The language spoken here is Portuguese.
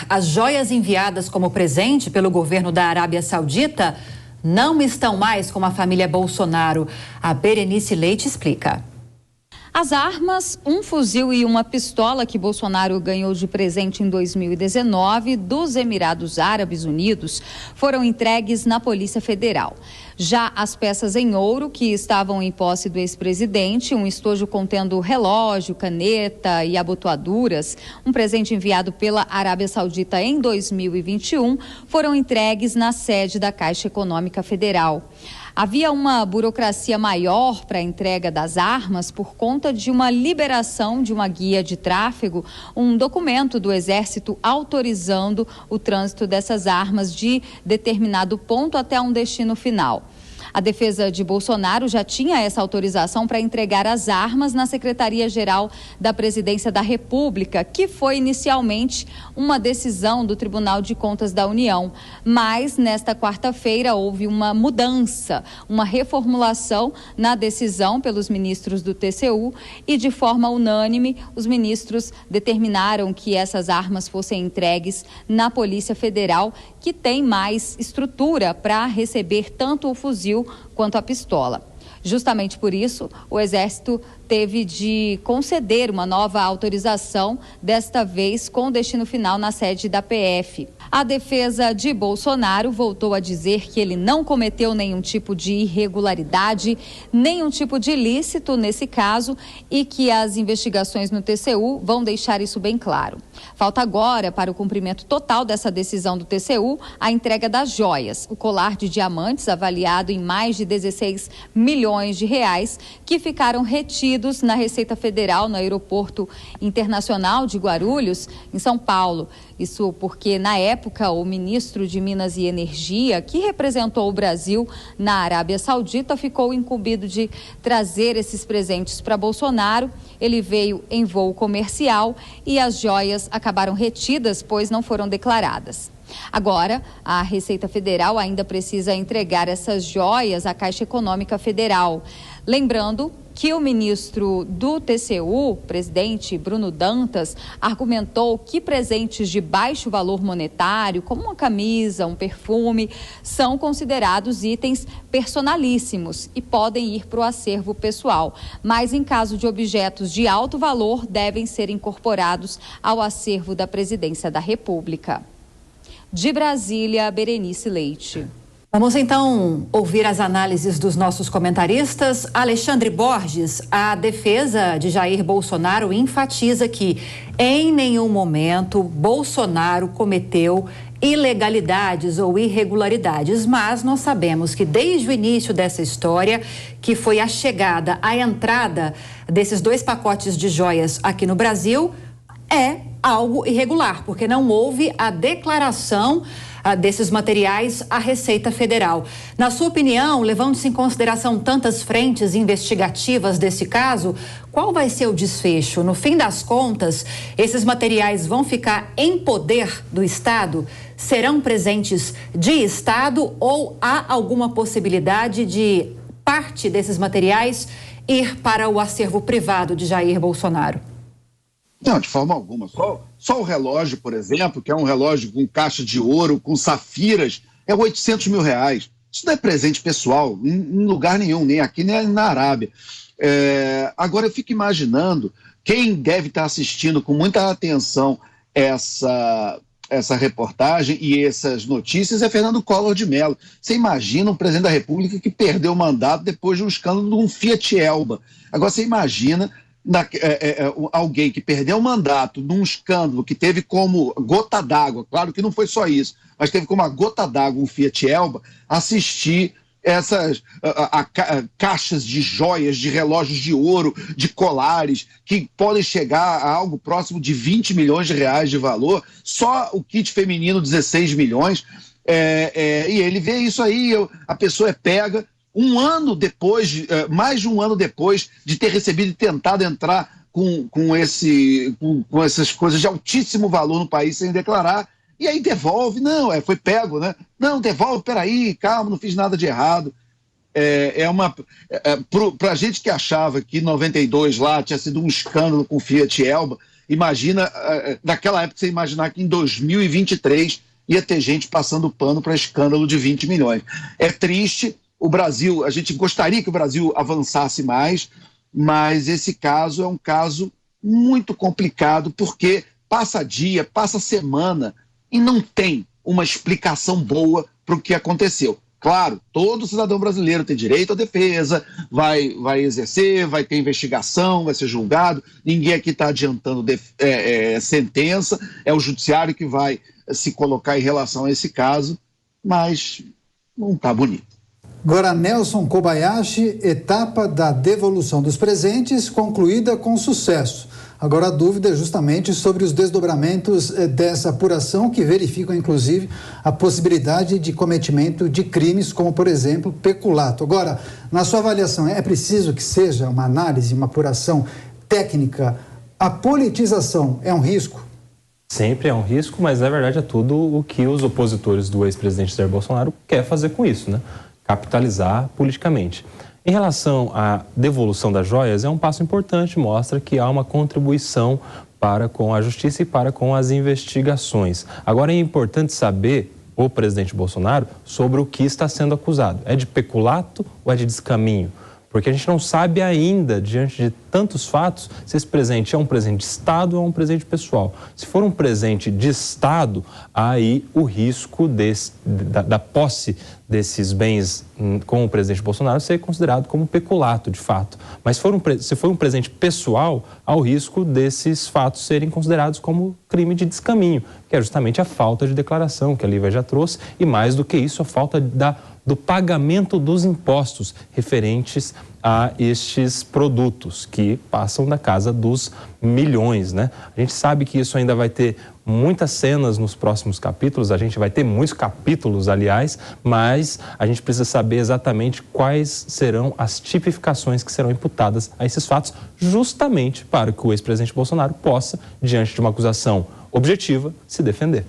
as joias enviadas como presente pelo governo da Arábia Saudita não estão mais com a família Bolsonaro. A Berenice Leite explica. As armas, um fuzil e uma pistola que Bolsonaro ganhou de presente em 2019 dos Emirados Árabes Unidos foram entregues na Polícia Federal. Já as peças em ouro que estavam em posse do ex-presidente, um estojo contendo relógio, caneta e abotoaduras, um presente enviado pela Arábia Saudita em 2021, foram entregues na sede da Caixa Econômica Federal. Havia uma burocracia maior para a entrega das armas por conta de uma liberação de uma guia de tráfego, um documento do Exército autorizando o trânsito dessas armas de determinado ponto até um destino final. A defesa de Bolsonaro já tinha essa autorização para entregar as armas na Secretaria-Geral da Presidência da República, que foi inicialmente uma decisão do Tribunal de Contas da União. Mas, nesta quarta-feira, houve uma mudança, uma reformulação na decisão pelos ministros do TCU e, de forma unânime, os ministros determinaram que essas armas fossem entregues na Polícia Federal, que tem mais estrutura para receber tanto o fuzil quanto a pistola. Justamente por isso, o Exército teve de conceder uma nova autorização, desta vez com destino final na sede da PF. A defesa de Bolsonaro voltou a dizer que ele não cometeu nenhum tipo de irregularidade, nenhum tipo de ilícito nesse caso e que as investigações no TCU vão deixar isso bem claro. Falta agora, para o cumprimento total dessa decisão do TCU, a entrega das joias, o colar de diamantes avaliado em mais de 16 milhões de reais, que ficaram retidos na Receita Federal no Aeroporto Internacional de Guarulhos, em São Paulo. Isso porque, na época, o ministro de Minas e Energia, que representou o Brasil na Arábia Saudita, ficou incumbido de trazer esses presentes para Bolsonaro. Ele veio em voo comercial e as joias acabaram retidas, pois não foram declaradas. Agora, a Receita Federal ainda precisa entregar essas joias à Caixa Econômica Federal. Lembrando que o ministro do TCU, presidente Bruno Dantas, argumentou que presentes de baixo valor monetário, como uma camisa, um perfume, são considerados itens personalíssimos e podem ir para o acervo pessoal. Mas, em caso de objetos de alto valor, devem ser incorporados ao acervo da Presidência da República. De Brasília, Berenice Leite. Vamos então ouvir as análises dos nossos comentaristas. Alexandre Borges, a defesa de Jair Bolsonaro enfatiza que em nenhum momento Bolsonaro cometeu ilegalidades ou irregularidades, mas nós sabemos que desde o início dessa história, que foi a chegada, a entrada desses 2 pacotes de joias aqui no Brasil, é algo irregular, porque não houve a declaração desses materiais à Receita Federal. Na sua opinião, levando-se em consideração tantas frentes investigativas desse caso, qual vai ser o desfecho? No fim das contas, esses materiais vão ficar em poder do Estado? Serão presentes de Estado ou há alguma possibilidade de parte desses materiais ir para o acervo privado de Jair Bolsonaro? Não, de forma alguma. Só o relógio, por exemplo, que é um relógio com caixa de ouro, com safiras, é 800 mil reais. Isso não é presente pessoal em lugar nenhum, nem aqui, nem na Arábia. Agora eu fico imaginando quem deve estar assistindo com muita atenção essa reportagem e essas notícias é Fernando Collor de Mello. Você imagina um presidente da República que perdeu o mandato depois de um escândalo de um Fiat Elba. Agora você imagina alguém que perdeu o mandato num escândalo que teve como gota d'água, claro que não foi só isso, mas teve como a gota d'água um Fiat Elba, assistir essas caixas de joias, de relógios de ouro, de colares, que podem chegar a algo próximo de 20 milhões de reais de valor, só o kit feminino 16 milhões, e ele vê isso aí, a pessoa é pega, mais de um ano depois de ter recebido e tentado entrar com essas coisas de altíssimo valor no país sem declarar, e aí devolve, foi pego, né? Não, devolve, peraí, calma, não fiz nada de errado. Pra gente que achava que em 92 lá tinha sido um escândalo com o Fiat Elba, Imagina, naquela época, você imaginar que em 2023 ia ter gente passando pano para escândalo de 20 milhões. É triste, o Brasil, a gente gostaria que o Brasil avançasse mais, mas esse caso é um caso muito complicado, porque passa dia, passa semana e não tem uma explicação boa para o que aconteceu. Claro, todo cidadão brasileiro tem direito à defesa, vai exercer, vai ter investigação, vai ser julgado. Ninguém aqui está adiantando sentença, é o judiciário que vai se colocar em relação a esse caso, mas não está bonito. Agora, Nelson Kobayashi, etapa da devolução dos presentes concluída com sucesso. Agora a dúvida é justamente sobre os desdobramentos dessa apuração, que verificam inclusive a possibilidade de cometimento de crimes como, por exemplo, peculato. Agora, na sua avaliação, é preciso que seja uma análise, uma apuração técnica? A politização é um risco? Sempre é um risco, mas na verdade é tudo o que os opositores do ex-presidente Jair Bolsonaro quer fazer com isso, né? Capitalizar politicamente. Em relação à devolução das joias, é um passo importante, mostra que há uma contribuição para com a justiça e para com as investigações. Agora é importante saber, o presidente Bolsonaro, sobre o que está sendo acusado. É de peculato ou é de descaminho? Porque a gente não sabe ainda, diante de tantos fatos, se esse presente é um presente de Estado ou é um presente pessoal. Se for um presente de Estado, há aí o risco da posse desses bens com o presidente Bolsonaro ser considerado como peculato, de fato. Mas se for um presente pessoal, há o risco desses fatos serem considerados como crime de descaminho, que é justamente a falta de declaração que a Lívia já trouxe, e mais do que isso, a falta do pagamento dos impostos referentes a estes produtos que passam da casa dos milhões, né? A gente sabe que isso ainda vai ter muitas cenas nos próximos capítulos, a gente vai ter muitos capítulos, aliás, mas a gente precisa saber exatamente quais serão as tipificações que serão imputadas a esses fatos, justamente para que o ex-presidente Bolsonaro possa, diante de uma acusação objetiva, se defender.